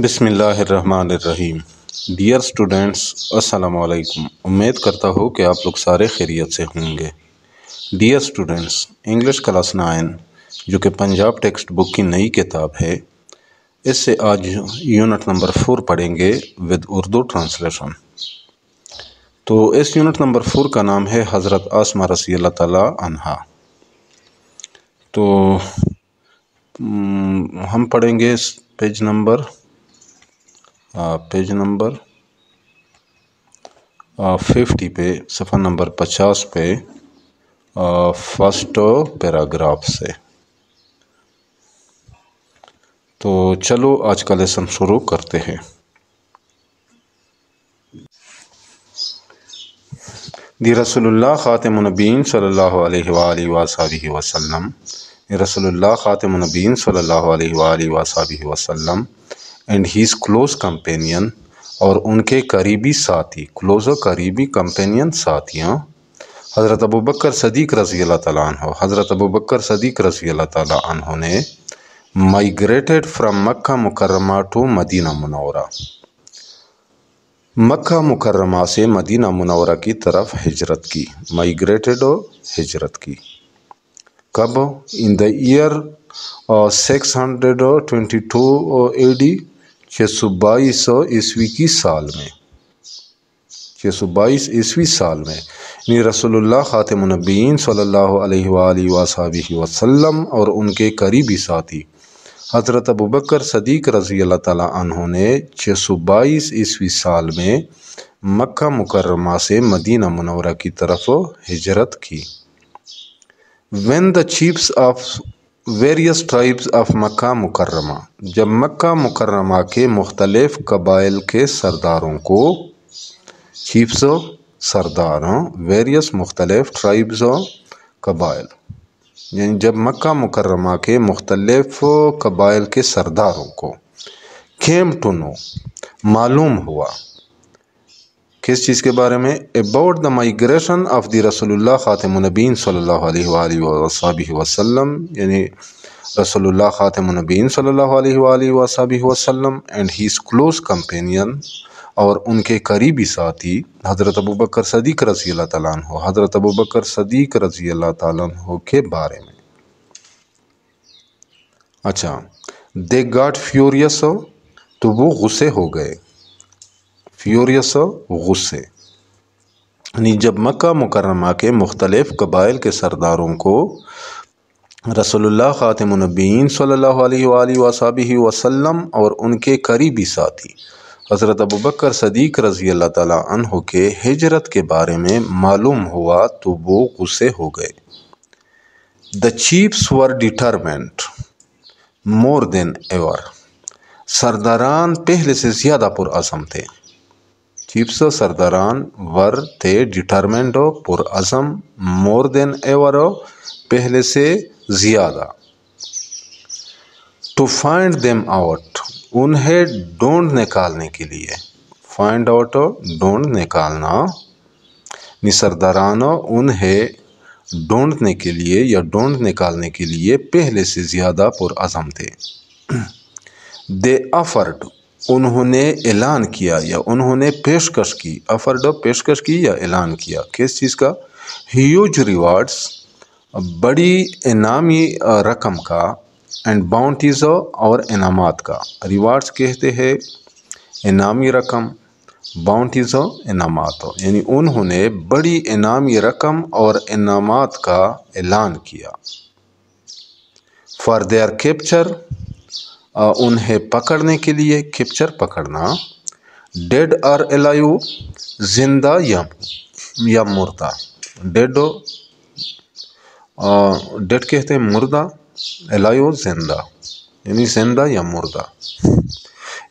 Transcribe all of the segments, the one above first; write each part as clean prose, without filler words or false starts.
بسم اللہ الرحمن الرحیم۔ ڈیئر اسٹوڈنٹس، السلام علیکم۔ امید کرتا ہوں کہ آپ لوگ سارے خیریت سے ہوں گے۔ ڈیئر اسٹوڈنٹس، انگلش کلاس 9 جو کہ پنجاب ٹیکسٹ بک کی نئی کتاب ہے، اس سے آج یونٹ نمبر 4 پڑھیں گے ود اردو ٹرانسلیشن۔ تو اس یونٹ نمبر 4 کا نام ہے حضرت آسمہ رضی اللہ تعالیٰ عنہا۔ تو ہم پڑھیں گے پیج نمبر 50 پہ، صفحہ نمبر 50 پہ، فرسٹ پیراگراف سے۔ تو چلو آج کا لیسن شروع کرتے ہیں۔ دی رسول اللہ خاتم النبیین صلی اللہ علیہ وآلہ وصحبہ وسلم، رسول اللہ خاتم النبیین صلی اللہ علیہ وآلہ وصحبہ وسلم اینڈ ہیز کلوز کمپینین، اور ان کے قریبی ساتھی، کلوز قریبی کمپینین ساتھیاں، حضرت ابوبکر صدیق رضی اللہ تعالیٰ عنہ، حضرت ابوبکر صدیق رضی اللہ تعالیٰ عنہ نے مائیگریٹڈ فرام مکہ مکرمہ ٹو مدینہ منورہ، مکہ مکرمہ سے مدینہ منورہ کی طرف ہجرت کی۔ مائیگریٹڈ ہجرت کی کب؟ ان دا ایئر 622 AD، 622 عیسوی کی سال میں، 622 عیسوی سال میں، یعنی رسول اللہ خاتم النبیین صلی اللہ علیہ وآلہ وصحبہ وسلم اور ان کے قریبی ساتھی حضرت ابوبکر صدیق رضی اللہ تعالیٰ عنہ نے 622 عیسوی سال میں مکہ مکرمہ سے مدینہ منورہ کی طرف ہجرت کی۔ When the chiefs of various tribes of مکہ مکرمہ، جب مکہ مکرمہ کے مختلف قبائل کے سرداروں کو، چیفز سرداروں، ویریس مختلف ٹرائبز قبائل، یعنی جب مکہ مکرمہ کے مختلف قبائل کے سرداروں کو came to know، معلوم ہوا، کس چیز کے بارے میں؟ about the migration of the رسول اللہ خاتم النبیین صلی اللہ علیہ وآلہ وصحبہ وسلم، یعنی رسول اللہ خاتم النبیین صلی اللہ علیہ وآلہ وصحبہ وسلم and his close companion، اور ان کے قریبی ساتھی حضرت ابوبکر صدیق رضی اللہ تعالیٰ عنہ، حضرت ابوبکر صدیق رضی اللہ تعالیٰ عنہ کے بارے میں۔ اچھا، they got furious، تو وہ غصے ہو گئے، فیوریس غصے، یعنی جب مکہ مکرمہ کے مختلف قبائل کے سرداروں کو رسول اللہ خاتم النبیین صلی اللہ علیہ وآلہ وصحبہ وسلم اور ان کے قریبی ساتھی حضرت ابوبکر صدیق رضی اللہ تعالیٰ عنہ کے ہجرت کے بارے میں معلوم ہوا تو وہ غصے ہو گئے۔ The chiefs were determined more than ever، سرداران پہلے سے زیادہ پرعزم تھے۔ چیفس سرداران ور تھے ڈیٹرمنڈ پرعزم، مور دین ایور پہلے سے زیادہ، ٹو فائنڈ دیم آؤٹ انہیں ڈھونڈ نکالنے کے لیے، فائنڈ آؤٹ ڈھونڈ نکالنا، سرداران انہیں ڈھونڈنے کے لیے یا ڈھونڈ نکالنے کے لیے پہلے سے زیادہ پرعزم تھے۔ دے آفرڈ انہوں نے اعلان کیا یا انہوں نے پیشکش کی، آفرڈ پیشکش کی یا اعلان کیا، کس چیز کا؟ ہیوج ریوارڈز بڑی انعامی رقم کا، اینڈ باؤنٹیز اور انعامات کا۔ ریوارڈز کہتے ہیں انعامی رقم، باؤنٹیز انعامات، یعنی انہوں نے بڑی انعامی رقم اور انعامات کا اعلان کیا۔ فار دیئر کیپچر انہیں پکڑنے کے لیے، کیپچر پکڑنا، ڈیڈ اور الائیو زندہ یا مردہ، ڈیڈ کہتے ہیں مردہ، الائیو زندہ، یعنی زندہ یا مردہ،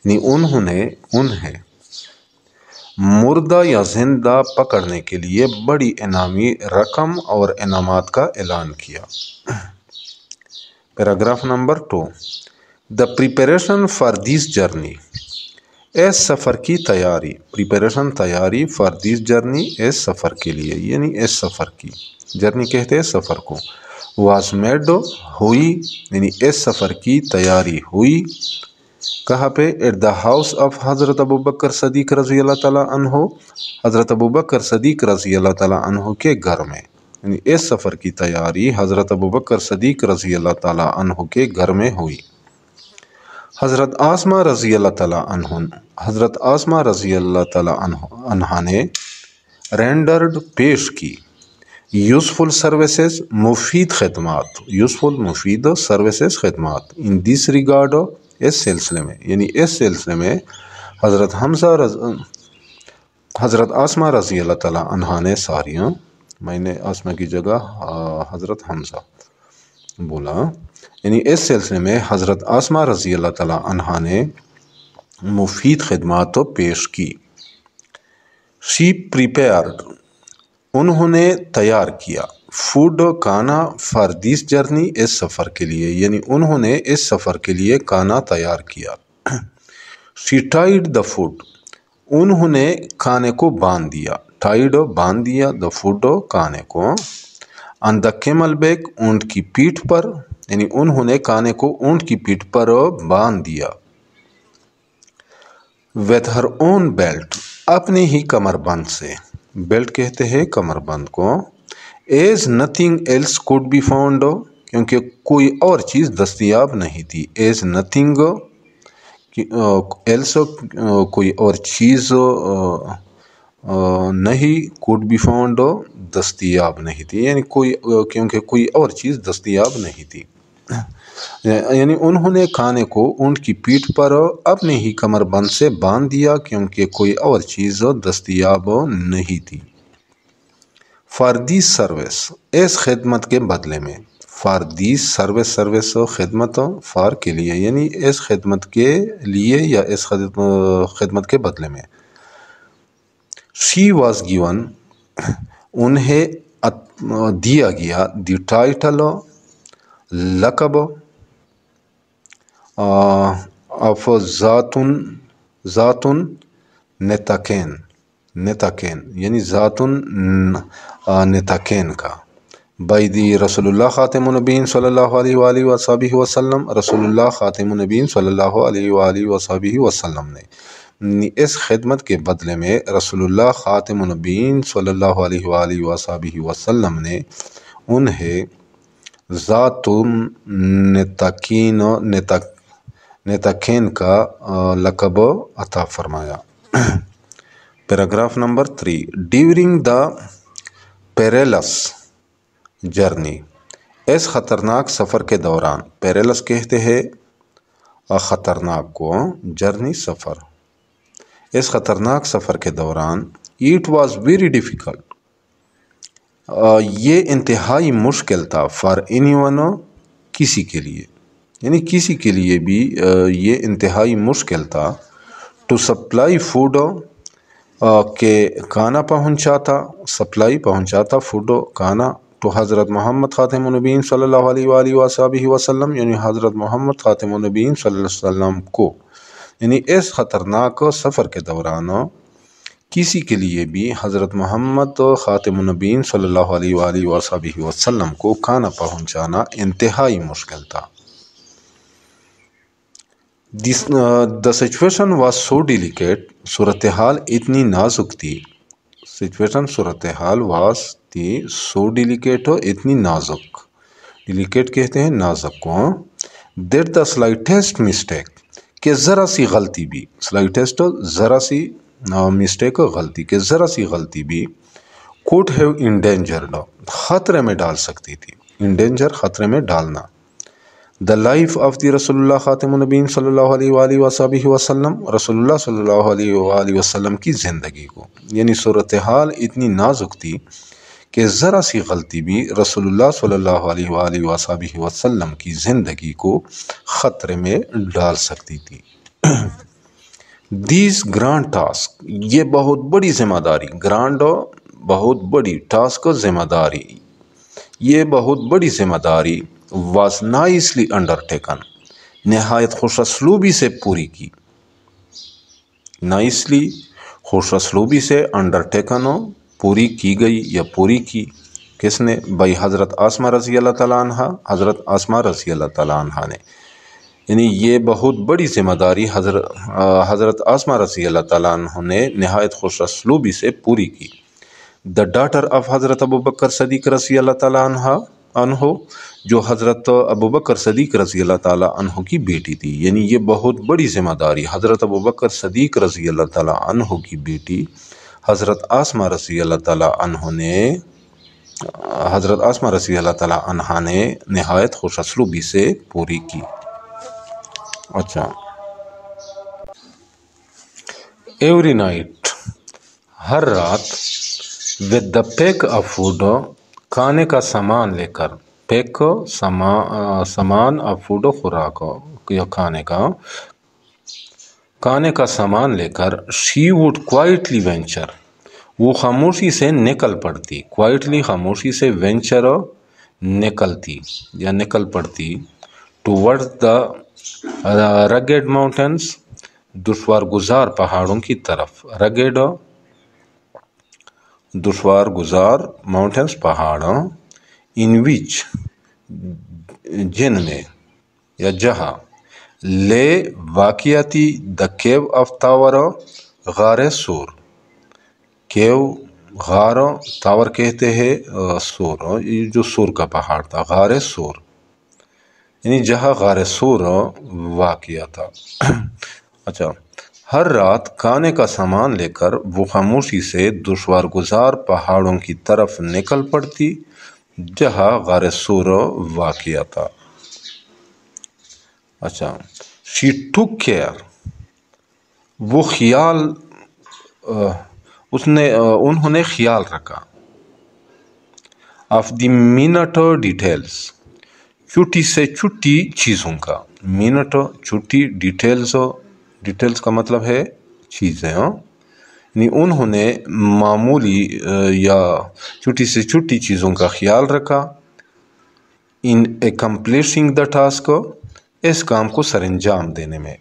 یعنی انہیں مردہ یا زندہ پکڑنے کے لیے بڑی انعامی رقم اور انعامات کا اعلان کیا۔ Paragraph number 2، the preparation for this journey, اس سفر کی تیاری، پریپریشن تیاری، فار دیس جرنی اس سفر کے لیے، یعنی اس سفر کی، جرنی کہتے ہیں سفر کو، واز میڈ ہوئی، یعنی اس سفر کی تیاری ہوئی، کہاں پہ؟ ایٹ دا ہاؤس آف حضرت ابوبکر صدیق رضی اللہ تعالیٰ عنہ، حضرت ابوبکر صدیق رضی اللہ تعالیٰ عنہ کے گھر میں، یعنی اس سفر کی تیاری حضرت ابوبکر صدیق رضی اللہ تعالیٰ عنہ کے گھر میں ہوئی۔ حضرت عاصمہ رضی اللہ تعالیٰ عنہ نے رینڈرڈ پیش کی یوزفل سروسز، مفید خدمات ان دس ریگارڈ، اس سلسلے میں، یعنی اس سلسلے میں حضرت عاصمہ رضی اللہ تعالیٰ عنہ نے ساریاں، میں نے عاصمہ کی جگہ حضرت حمزہ بولا، یعنی اس سلسلے میں حضرت عاصمہ رضی اللہ تعالیٰ عنہ نے مفید خدمات پیش کی۔ شی پریپیئرڈ، انہوں نے تیار کیا، فوڈ، کھانا، فار دیس جرنی، اس سفر کے لیے، یعنی انہوں نے اس سفر کے لیے کھانا تیار کیا۔ شی ٹائڈ دا فوڈ، انہوں نے کھانے کو باندھ دیا، ٹائڈ باندھ دیا، دا فوڈ کھانے کو، آن دا کیمل بیک، اونٹ کی پیٹھ پر، یعنی انہوں نے کھانے کو اونٹ کی پیٹھ پر باندھ دیا۔ with her own بیلٹ، اپنے ہی کمر بند سے، بیلٹ کہتے ہیں کمر بند کو، as nothing else could be found، کیونکہ کوئی اور چیز دستیاب نہیں تھی، as nothing else، کوئی اور چیز نہیں، could be found، دستیاب نہیں تھی، یعنی کیونکہ کوئی اور چیز دستیاب نہیں تھی، یعنی انہوں نے کھانے کو اونٹ کی پیٹھ پر اپنے ہی کمر بند سے باندھ دیا کیونکہ کوئی اور چیز دستیاب نہیں تھی۔ فار دیس سروس، اس خدمت کے بدلے میں، فار دیس سروس خدمت، فار کے لیے، یعنی اس خدمت کے لیے یا اس خدمت کے بدلے میں۔ شی واز گیون، انہیں دیا گیا، دی ٹائٹل، لقب، آف ذاتن نتاکین، یعنی ذاتن نتاکین کا، بائی دی رسول اللہ خاتم النبیین صلی اللہ علیہ وآلہ وصحبہ وسلم، رسول اللہ خاتم النبیین صلی اللہ علیہ وآلہ وصحبہ وسلم نے اس خدمت کے بدلے میں رسول اللہ خاتم النبیین صلی اللہ علیہ وآلہ وصحبہ وسلم نے انہیں ذات نتاکین کا لقب عطا فرمایا۔ Paragraph number 3، during the perilous journey, اس خطرناک سفر کے دوران، پیریلس کہتے ہیں خطرناک کو، جرنی سفر، اس خطرناک سفر کے دوران، اٹ واز ویری ڈیفیکلٹ، یہ انتہائی مشکل تھا، فار اینی ون، کسی کے لیے، یعنی کسی کے لیے بھی یہ انتہائی مشکل تھا، ٹو سپلائی فوڈ، کہ کھانا پہنچاتا، سپلائی پہنچاتا، فوڈ کھانا، تو حضرت محمد خاتم النبیین صلی اللہ علیہ وآلہ وصحبہ وسلم، یعنی حضرت محمد خاتم النبیین صلی اللہ علیہ وسلم کو، یعنی اس خطرناک سفر کے دوران کسی کے لیے بھی حضرت محمد خاتم النبیین صلی اللہ علیہ وآلہ وصحبہ وسلم کو کھانا پہنچانا انتہائی مشکل تھا۔ The situation was so delicate، صورتحال اتنی نازک تھی، صورتحال was تھی، so delicate، اتنی نازک، delicate کہتے ہیں نازک کو، that the slightest mistake، کہ ذرا سی غلطی بھی، slightest ذرا سی مسٹیک غلطی، کہ ذرا سی غلطی بھی، could have endangered، خطرے میں ڈال سکتی تھی، endanger خطرے میں ڈالنا، the life of the رسول اللہ خاتم النبیین صلی اللہ علیہ وآلہ وصحبہ وسلم، رسول اللہ صلی اللہ علیہ وآلہ وسلم کی زندگی کو، یعنی صورتحال اتنی نازک تھی کہ ذرا سی غلطی بھی رسول اللہ صلی اللہ علیہ وآلہ وصحبہ وسلم کی زندگی کو خطرے میں ڈال سکتی تھی۔ دیز گرانڈ ٹاسک، یہ بہت بڑی ذمہ داری، گرانڈ بہت بڑی، ٹاسک ذمہ داری، یہ بہت بڑی ذمہ داری، واز نائسلی انڈر ٹیکن، نہایت خوش اسلوبی سے پوری کی، نائسلی خوش اسلوبی سے، انڈر ٹیکن پوری کی گئی یا پوری کی، کس نے؟ بائی حضرت عاصمہ رضی اللہ تعالیٰ عنہ، حضرت عاصمہ رضی اللہ تعالیٰ عنہ نے، یعنی یہ بہت بڑی ذمہ داری حضرت آسمہ رضی اللہ تعالیٰ عنہ نے نہایت خوش اسلوبی سے پوری کی. دا ڈاٹر آف حضرت ابوبکر صدیق رضی اللہ تعالیٰ عنہ جو حضرت ابوبکر صدیق رضی اللہ تعالیٰ عنہ کی بیٹی تھی. یعنی یہ بہت بڑی ذمہ داری حضرت ابوبکر صدیق رضی اللہ تعالیٰ عنہ کی بیٹی حضرت آسمہ رضی اللہ تعالیٰ عنہ نے نہایت خوش اسلوبی سے پوری کی. اچھا، ایوری نائٹ، ہر رات، with the peak of food, کھانے کا سامان لے کر، پیک سامان آف فوڈ خوراک یا کھانے کا سامان لے کر، شی وڈ کوائٹلی وینچر، وہ خاموشی سے نکل پڑتی، کوائٹلی خاموشی سے، وینچر نکلتی یا نکل پڑتی، ٹوورڈ دا رگیڈ ماؤنٹینس، دشوار گزار پہاڑوں کی طرف، رگیڈ دشوار گزار، ماؤنٹینس پہاڑ، ان وچ جن میں یا جہاں، لے واقعاتی دا کیو آف تاور، غار سور، کیو غار، تاور کہتے ہیں سور، یہ جو سور کا پہاڑ تھا، غار سور، یعنی جہاں غار سور واقع تھا. اچھا، ہر رات کھانے کا سامان لے کر وہ خاموشی سے دشوار گزار پہاڑوں کی طرف نکل پڑتی جہاں غار سور واقع تھا. اچھا، شی ٹوک کیئر، وہ خیال، انہوں نے خیال رکھا، آف دی منٹ ڈیٹیلز، چھوٹی سے چھوٹی چیزوں کا، منٹ چھوٹی، ڈیٹیلز کا مطلب ہے چیزیں، یعنی انہوں نے معمولی یا چھوٹی سے چھوٹی چیزوں کا خیال رکھا. ان اکمپلیشنگ دا ٹاسک، اس کام کو سر انجام دینے میں،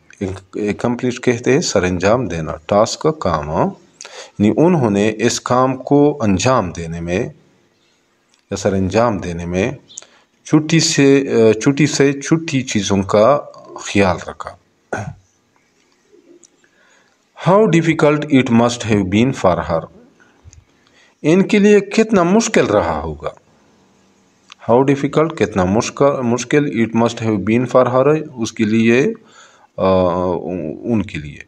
اکمپلش کہتے ہیں سر انجام دینا، ٹاسک کام، یعنی انہوں نے اس کام کو انجام دینے میں یا سر انجام دینے میں چھوٹی سے چھوٹی چیزوں کا خیال رکھا. How difficult it must have been for her, ان کے لیے کتنا مشکل رہا ہوگا. ہاؤ ڈیفیکلٹ، کتنا مشکل، it must have been for her, اس کے لیے، ان کے لیے،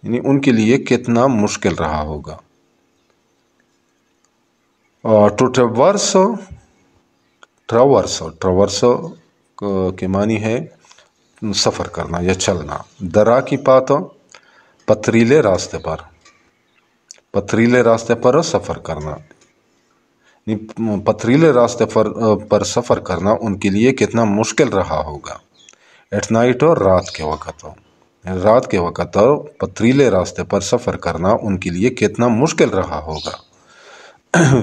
یعنی ان کے لیے کتنا مشکل رہا ہوگا. ٹو ٹراورس کے معنی ہے سفر کرنا یا چلنا. درا کی پات، پتریلے راستے پر سفر کرنا، پتریلے راستے پر سفر کرنا ان کے لیے کتنا مشکل رہا ہوگا. ایٹ نائٹ، رات کے وقت پتریلے راستے پر سفر کرنا ان کے لیے کتنا مشکل رہا ہوگا.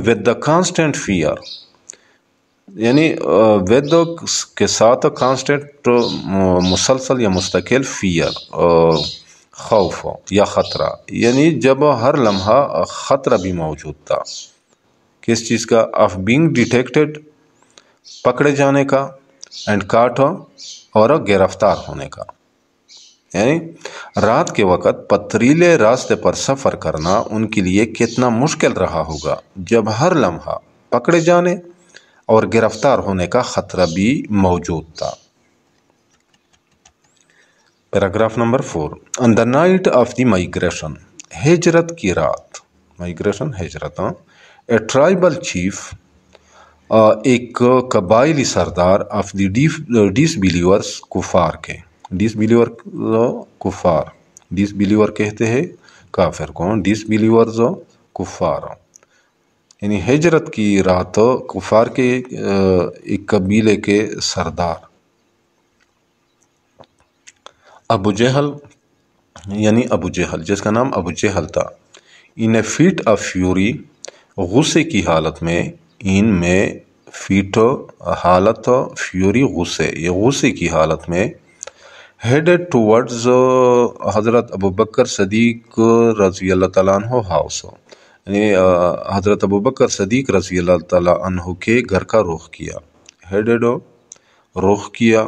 ود دا کانسٹینٹ فیئر، یعنی ود کے ساتھ، کانسٹینٹ مسلسل یا مستقل، فیئر خوف یا خطرہ، یعنی جب ہر لمحہ خطرہ بھی موجود تھا. کس چیز کا؟ آف بینگ ڈیٹیکٹڈ، پکڑے جانے کا، اینڈ کاٹ، اور گرفتار ہونے کا. یعنی رات کے وقت پتریلے راستے پر سفر کرنا ان کے لیے کتنا مشکل رہا ہوگا جب ہر لمحہ پکڑے جانے اور گرفتار ہونے کا خطرہ بھی موجود تھا. Paragraph number 4. On the night of the migration, ہجرت کی رات، مائگریشن ہجرت، اے ٹرائبل چیف، ایک قبائلی سردار، آف دی ڈیس بلیورز، کفار کے، ڈیس بلیور کہتے ہیں کافر کو، ڈیس بلیورز کفار، یعنی ہجرت کی رات کفار کے ایک قبیلے کے سردار. ابو جہل، یعنی ابو جہل، جس کا نام ابو جہل تھا. ان اے فیٹ آف فیوری، غصے کی حالت میں، ان میں فیٹ حالت، فیوری غصے، یہ غصے کی حالت میں، ہیڈڈ ٹوورڈز حضرت ابوبکر صدیق رضی اللہ تعالیٰ عنہ ہاؤس، یعنی حضرت ابوبکر صدیق رضی اللہ تعالیٰ عنہ کے گھر کا رخ کیا. ہیڈڈ رخ کیا،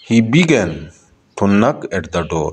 He began to knock at the door.